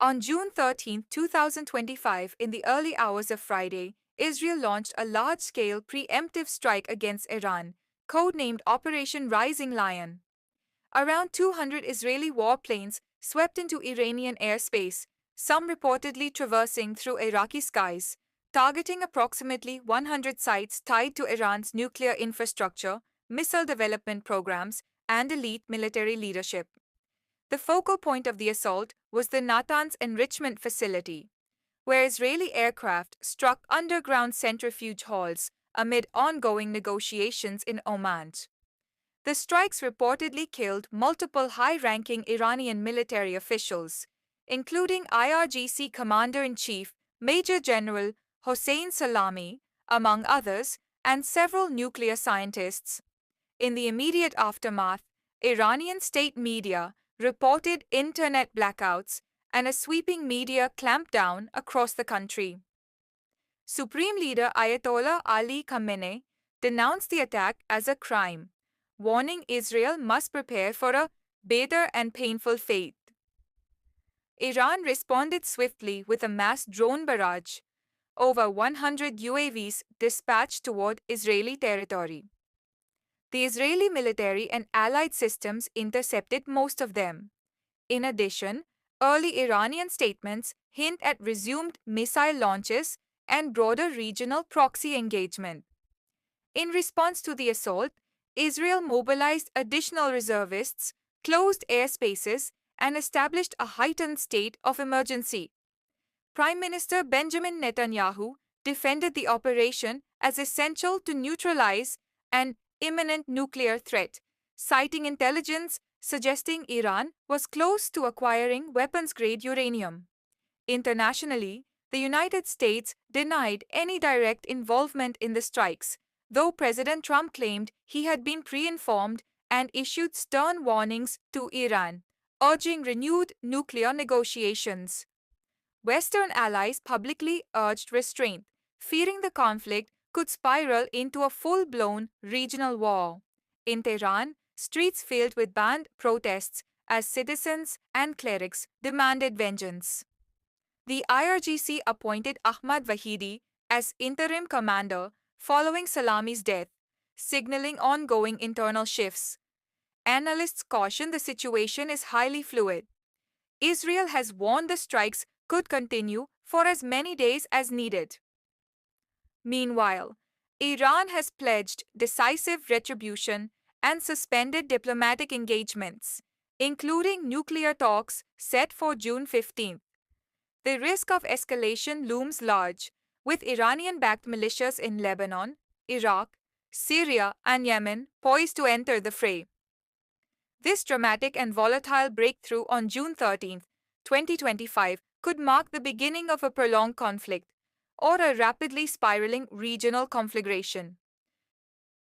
On June 13, 2025, in the early hours of Friday, Israel launched a large-scale preemptive strike against Iran, codenamed Operation Rising Lion. Around 200 Israeli warplanes swept into Iranian airspace, some reportedly traversing through Iraqi skies, targeting approximately 100 sites tied to Iran's nuclear infrastructure, missile development programs, and elite military leadership. The focal point of the assault was the Natanz enrichment facility, where Israeli aircraft struck underground centrifuge halls amid ongoing negotiations in Oman. The strikes reportedly killed multiple high-ranking Iranian military officials, including IRGC Commander-in-Chief Major General Hossein Salami, among others, and several nuclear scientists. In the immediate aftermath, Iranian state media reported internet blackouts and a sweeping media clampdown across the country. Supreme Leader Ayatollah Ali Khamenei denounced the attack as a crime, warning Israel must prepare for a bitter and painful fate. Iran responded swiftly with a mass drone barrage, over 100 UAVs dispatched toward Israeli territory. The Israeli military and allied systems intercepted most of them. In addition, early Iranian statements hint at resumed missile launches and broader regional proxy engagement. In response to the assault, Israel mobilized additional reservists, closed airspaces, and established a heightened state of emergency. Prime Minister Benjamin Netanyahu defended the operation as essential to neutralize an imminent nuclear threat, citing intelligence suggesting Iran was close to acquiring weapons-grade uranium. Internationally, the United States denied any direct involvement in the strikes, though President Trump claimed he had been pre-informed and issued stern warnings to Iran, urging renewed nuclear negotiations. Western allies publicly urged restraint, fearing the conflict could spiral into a full-blown regional war. In Tehran, streets filled with banned protests as citizens and clerics demanded vengeance. The IRGC appointed Ahmad Vahidi as interim commander following Salami's death, signaling ongoing internal shifts. Analysts caution the situation is highly fluid. Israel has warned the strikes could continue for as many days as needed. Meanwhile, Iran has pledged decisive retribution and suspended diplomatic engagements, including nuclear talks set for June 15. The risk of escalation looms large, with Iranian-backed militias in Lebanon, Iraq, Syria, and Yemen poised to enter the fray. This dramatic and volatile breakthrough on June 13, 2025, could mark the beginning of a prolonged conflict or a rapidly spiraling regional conflagration.